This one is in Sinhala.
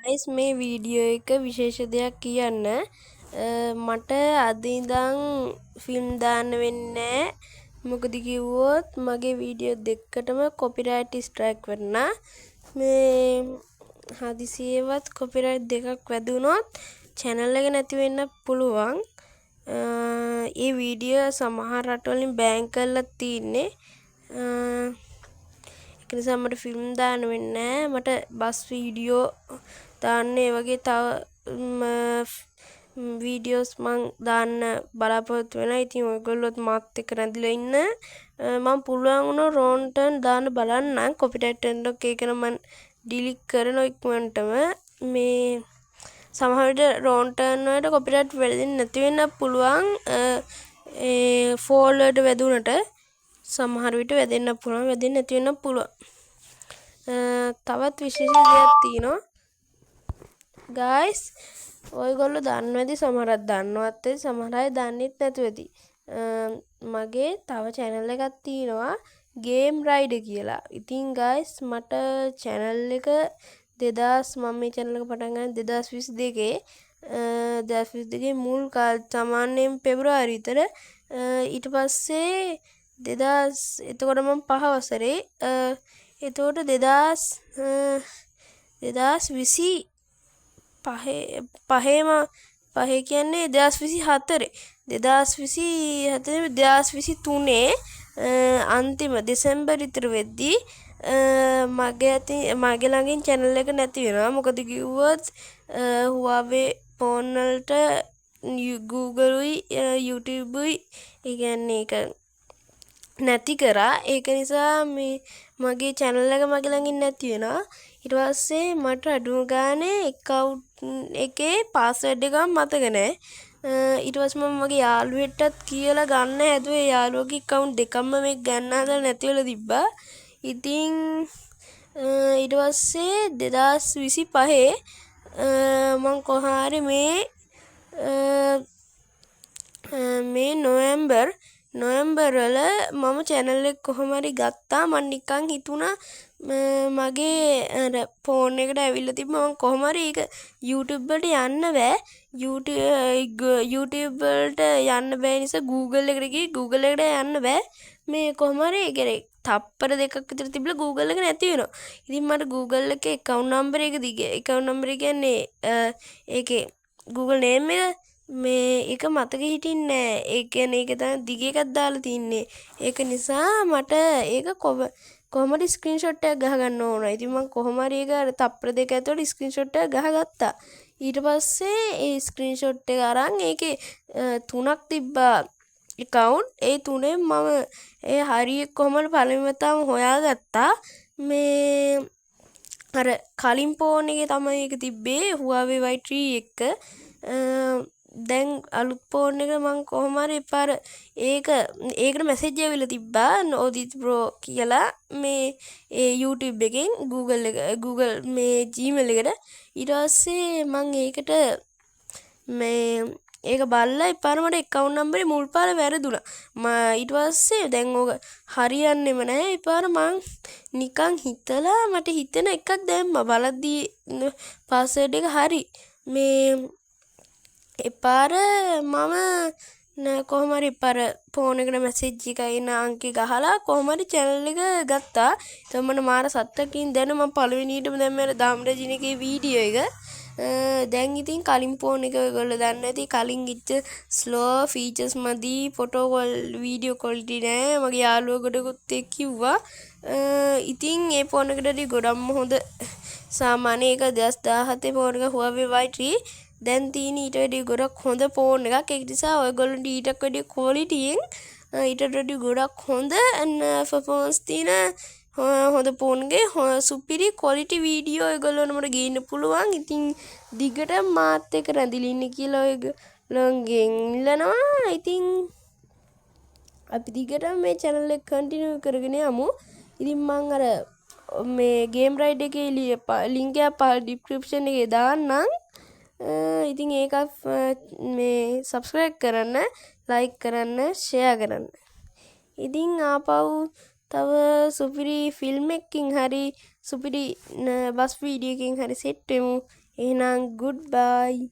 ගයිස් මේ වීඩියෝ එක විශේෂ දෙයක් කියන්න මට අද ඉඳන් ෆිල්ම් දාන්න වෙන්නේ මොකද කිව්වොත් මගේ වීඩියෝ දෙකටම කොපිරයිට් ස්ට්‍රයික් වෙනවා මේ හදිසියෙවත් කොපිරයිට් දෙකක් වැදුනොත් channel එක නැති වෙන්න පුළුවන් ඒ වීඩියෝ සමහර රටවලින් බෑන් කරලා තින්නේ ඒක නිසා මට ෆිල්ම් දාන්න වෙන්නේ නැහැ මට බස් වීඩියෝ දාන්න ඒ වගේ තව වීඩියෝස් මං දාන්න බලාපොරොත්තු වෙනවා. ඉතින් ඔයගොල්ලොත් මාත් එක්ක රැඳිලා ඉන්න. මම පුළුවන් වුණොත් රෝන්ටන් දාන්න බලන්නම්. කොපිරයිට් එකක් ඒක නම් මම ඩිලීට් කරන ඉක්මනටම මේ සමහර විට රෝන්ටන් වලට කොපිරයිට් වැදෙන්නේ නැති වෙන්න පුළුවන්. ඒ ෆෝල් වලට වැදුනට සමහර විට වැදෙන්න පුළුවන් වැදෙන්නේ නැති වෙන්න පුළුවන්. තවත් විශේෂ දෙයක් තියෙනවා. guys ඔයගොල්ලෝ දන්නවද සමහරක් දන්නවත් ඇති සමහර අය දන්නෙත් නැතුව ඇති. මගේ තව channel එකක් තියෙනවා game rider කියලා. ඉතින් guys මට channel එක 2000 මම මේ channel එක පටන් ගන්නේ 2022 මුල් කාල සාමාන්‍යයෙන් පෙබරවාරි විතර ඊට පස්සේ 2000 එතකොට මම 5 වසරේ එතකොට 2020 පහේ කියන්නේ 2023 අන්තිම දෙසැම්බර් විතර වෙද්දී මගේ ළඟින් channel එක නැති වෙනවා. මොකද කිව්වොත් Huawei phone වලට Google උයි YouTube උයි ඒ කියන්නේ ඒක නැති කරා. ඒක නිසා මේ මගේ channel එක මගේ ළඟින් නැති වෙනවා. ඊට පස්සේ මට අඩුම ගානේ account එකේ password එක මතක නැහැ. ඊට පස්සේ මම මගේ යාළුවෙක්ටත් කියලා ගන්න හැදුවේ. යාළුවගේ account දෙකක්ම මේක ගන්න හදලා නැති වෙලා තිබ්බා. ඉතින් ඊට පස්සේ 2025 මම කොහාරි මේ නොවැම්බර් වල මම channel එක කොහොම හරි ගත්තා. මම නිකන් හිතුණා මගේ ෆෝන් එකට ඇවිල්ලා තිබ්බ මම කොහොම හරි ඒක YouTube වලට යන්න බෑ. YouTube වලට යන්න බෑ නිසා Google එකට ගිහින් Google එකට යන්න බෑ. මේ කොහොම හරි ඒක තප්පර දෙකක් විතර තිබිලා Google එක නැති වෙනවා. ඉතින් මට Google එකේ account number එක account number කියන්නේ ඒකේ Google name එක මේ ඒක මතක හිටින්නේ නැහැ. ඒ කියන්නේ ඒක තමයි දිග එකක් දාලා තින්නේ. ඒක නිසා මට ඒක කොහොමද ස්ක්‍රීන්ෂොට් එකක් ගහගන්න ඕන. ඉතින් මම කොහොම හරි ඒක අර තප්පර දෙක ඇතුළත ස්ක්‍රීන්ෂොට් එකක් ගහගත්තා. ඊට පස්සේ ඒ ස්ක්‍රීන්ෂොට් එක අරන් ඒකේ 3ක් තිබ්බා account. ඒ තුනෙන් මම ඒ හරිය කොහොමද පළවෙනි වතාවම හොයාගත්තා. මේ අර කලින් ෆෝන් එකේ තමයි ඒක තිබ්බේ Huawei Y3 එක. දැන් අලුත් ෆෝන් එක මම කොහොම හරි පාර ඒකට මැසේජ් ඇවිල්ලා තිබ්බා නෝදිත් බ්‍රෝ කියලා මේ ඒ YouTube එකෙන් Google මේ Gmail එකට. ඊට පස්සේ මම ඒකට මේ ඒක බලලා ඉපාර මට account number මුල් පාර වැරදුනා. ඊට පස්සේ දැන් ඕක හරියන්නේම නැහැ. ඉපාර මං නිකන් හිතලා මට හිතෙන එකක් දැම්මා. බලද්දී password එක හරි. මේ එපාර මම කොහොම හරි පාර ෆෝන් එකට මැසේජ් එක එන අංකේ ගහලා කොහොම හරි channel එක ගත්තා. එතකොට මට මාර සතුටකින් දැන් මම පළවෙනියටම දැම්මේ අර දාමරජිනගේ වීඩියෝ එක. දැන් ඉතින් කලින් ෆෝන් එක ඔයගොල්ලෝ දන්නේ නැති කලින් ඉච්ච ස්ලෝ ෆීචර්ස් මදි ෆොටෝ කෝල් වීඩියෝ ක්වොලිටි නෑ. මගේ යාළුවෙකුට කිව්වා. ඉතින් ඒ ෆෝන් එකටදී ගොඩක්ම හොඳ සාමාන්‍ය එක 2017 ෆෝන් එක Huawei Y3 දැන් තියෙන ඊට වැඩි ගොඩක් හොඳ ෆෝන් එකක්. ඒක නිසා ඔයගොල්ලන්ට ඊටත් වැඩි ක්වොලිටියෙන් ඊට වැඩි ගොඩක් හොඳ performance තියෙන හොඳ ෆෝන් එකේ සුපිරි ක්වොලිටි වීඩියෝ ඔයගොල්ලන්ට මට ගේන්න පුළුවන්. ඉතින් දිගට මාත් එක්ක රැඳිලා ඉන්න කියලා ඔයගොල්ලන්ගෙන් ඉල්ලනවා. ඉතින් අපි දිගට මේ channel එක කන්ටිනියු කරගෙන යමු. ඉතින් මම අර මේ game ride එකේ link එක පහළ description එකේ දාන්නම්. ඉතින් ඒකත් මේ subscribe කරන්න, like කරන්න, share කරන්න. ඉතින් ආපහු තව සුපිරි ෆිල්ම් එකකින් හරි සුපිරි බස් වීඩියෝ එකකින් හරි සෙට් වෙමු. එහෙනම් good bye.